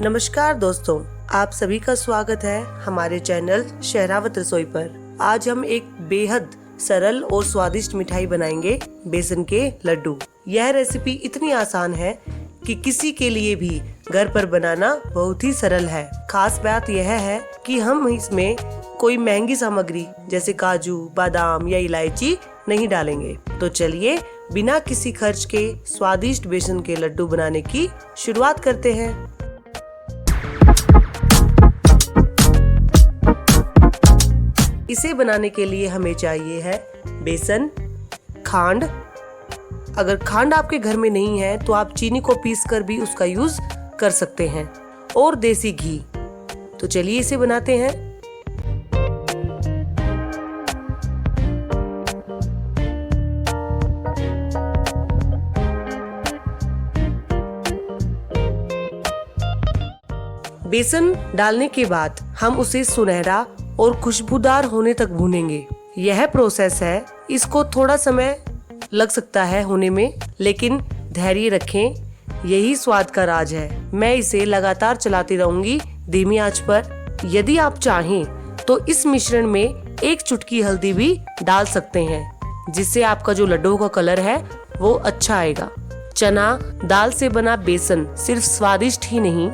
नमस्कार दोस्तों, आप सभी का स्वागत है हमारे चैनल शहरावत रसोई पर। आज हम एक बेहद सरल और स्वादिष्ट मिठाई बनाएंगे, बेसन के लड्डू। यह रेसिपी इतनी आसान है कि किसी के लिए भी घर पर बनाना बहुत ही सरल है। खास बात यह है कि हम इसमें कोई महंगी सामग्री जैसे काजू, बादाम या इलायची नहीं डालेंगे। तो चलिए बिना किसी खर्च के स्वादिष्ट बेसन के लड्डू बनाने की शुरुआत करते हैं। इसे बनाने के लिए हमें चाहिए है बेसन, खांड। अगर खांड आपके घर में नहीं है तो आप चीनी को पीसकर भी उसका यूज कर सकते हैं, और देसी घी। तो चलिए इसे बनाते हैं। बेसन डालने के बाद हम उसे सुनहरा और खुशबूदार होने तक भूनेंगे। यह प्रोसेस है, इसको थोड़ा समय लग सकता है होने में, लेकिन धैर्य रखें, यही स्वाद का राज है। मैं इसे लगातार चलाती रहूंगी धीमी आंच पर। यदि आप चाहें तो इस मिश्रण में एक चुटकी हल्दी भी डाल सकते हैं, जिससे आपका जो लड्डू का कलर है वो अच्छा आएगा। चना दाल से बना बेसन सिर्फ स्वादिष्ट ही नहीं,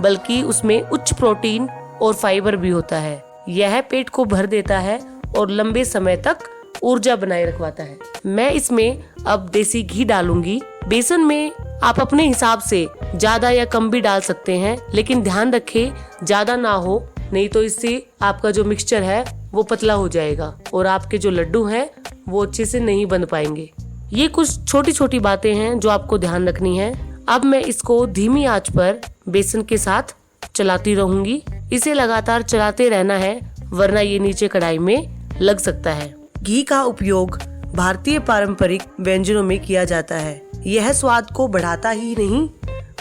बल्कि उसमें उच्च प्रोटीन और फाइबर भी होता है। यह पेट को भर देता है और लंबे समय तक ऊर्जा बनाए रखवाता है। मैं इसमें अब देसी घी डालूंगी। बेसन में आप अपने हिसाब से ज्यादा या कम भी डाल सकते हैं, लेकिन ध्यान रखें ज्यादा ना हो, नहीं तो इससे आपका जो मिक्सचर है वो पतला हो जाएगा और आपके जो लड्डू हैं वो अच्छे से नहीं बन पाएंगे। ये कुछ छोटी छोटी बातें हैं जो आपको ध्यान रखनी है। अब मैं इसको धीमी आंच पर बेसन के साथ चलाती रहूंगी। इसे लगातार चलाते रहना है, वरना ये नीचे कढ़ाई में लग सकता है। घी का उपयोग भारतीय पारंपरिक व्यंजनों में किया जाता है। यह स्वाद को बढ़ाता ही नहीं,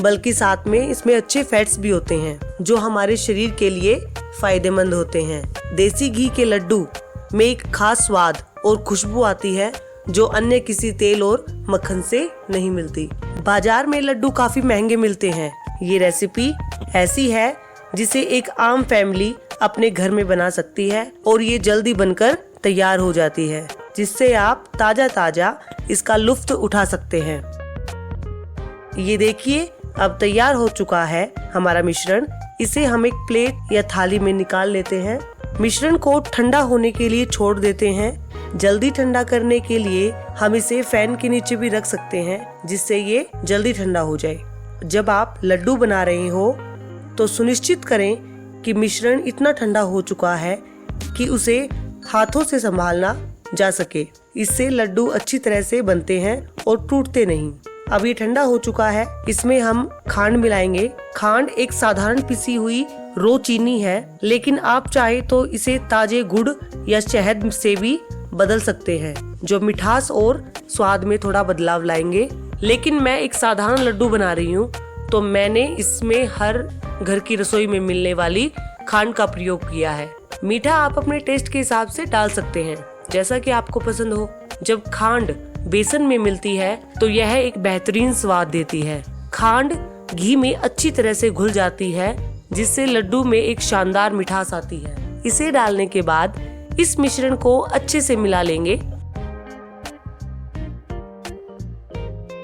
बल्कि साथ में इसमें अच्छे फैट्स भी होते हैं जो हमारे शरीर के लिए फायदेमंद होते हैं। देसी घी के लड्डू में एक खास स्वाद और खुशबू आती है जो अन्य किसी तेल और मक्खन से नहीं मिलती। बाजार में लड्डू काफी महंगे मिलते हैं। ये रेसिपी ऐसी है जिसे एक आम फैमिली अपने घर में बना सकती है, और ये जल्दी बनकर तैयार हो जाती है, जिससे आप ताजा ताजा इसका लुत्फ उठा सकते हैं। ये देखिए, अब तैयार हो चुका है हमारा मिश्रण। इसे हम एक प्लेट या थाली में निकाल लेते हैं। मिश्रण को ठंडा होने के लिए छोड़ देते हैं। जल्दी ठंडा करने के लिए हम इसे फैन के नीचे भी रख सकते हैं, जिससे ये जल्दी ठंडा हो जाए। जब आप लड्डू बना रहे हो तो सुनिश्चित करें कि मिश्रण इतना ठंडा हो चुका है कि उसे हाथों से संभालना जा सके। इससे लड्डू अच्छी तरह से बनते हैं और टूटते नहीं। अब ये ठंडा हो चुका है, इसमें हम खांड मिलाएंगे। खांड एक साधारण पिसी हुई रो चीनी है, लेकिन आप चाहे तो इसे ताजे गुड़ या शहद से भी बदल सकते हैं, जो मिठास और स्वाद में थोड़ा बदलाव लाएंगे। लेकिन मैं एक साधारण लड्डू बना रही हूँ, तो मैंने इसमें हर घर की रसोई में मिलने वाली खांड का प्रयोग किया है। मीठा आप अपने टेस्ट के हिसाब से डाल सकते हैं, जैसा कि आपको पसंद हो। जब खांड बेसन में मिलती है तो यह एक बेहतरीन स्वाद देती है। खांड घी में अच्छी तरह से घुल जाती है, जिससे लड्डू में एक शानदार मिठास आती है। इसे डालने के बाद इस मिश्रण को अच्छे से मिला लेंगे।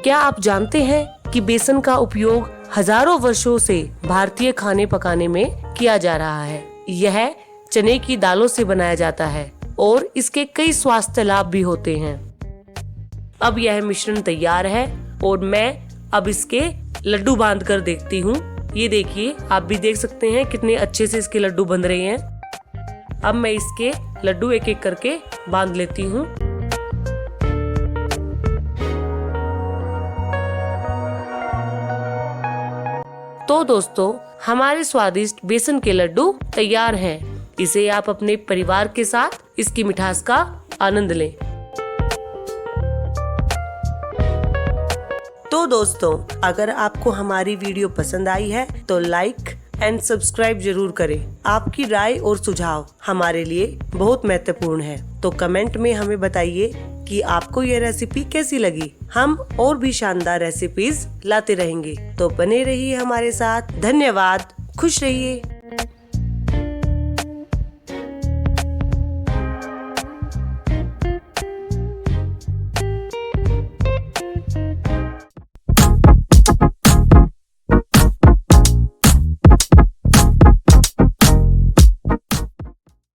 क्या आप जानते हैं कि बेसन का उपयोग हजारों वर्षों से भारतीय खाने पकाने में किया जा रहा है। यह चने की दालों से बनाया जाता है और इसके कई स्वास्थ्य लाभ भी होते हैं। अब यह मिश्रण तैयार है और मैं अब इसके लड्डू बांध कर देखती हूँ। ये देखिए, आप भी देख सकते हैं कितने अच्छे से इसके लड्डू बन रहे हैं। अब मैं इसके लड्डू एक एक करके बांध लेती हूँ। तो दोस्तों, हमारे स्वादिष्ट बेसन के लड्डू तैयार हैं। इसे आप अपने परिवार के साथ इसकी मिठास का आनंद लें। तो दोस्तों, अगर आपको हमारी वीडियो पसंद आई है तो लाइक एंड सब्सक्राइब जरूर करें। आपकी राय और सुझाव हमारे लिए बहुत महत्वपूर्ण है। तो कमेंट में हमें बताइए कि आपको ये रेसिपी कैसी लगी। हम और भी शानदार रेसिपीज लाते रहेंगे, तो बने रहिए हमारे साथ। धन्यवाद, खुश रहिए।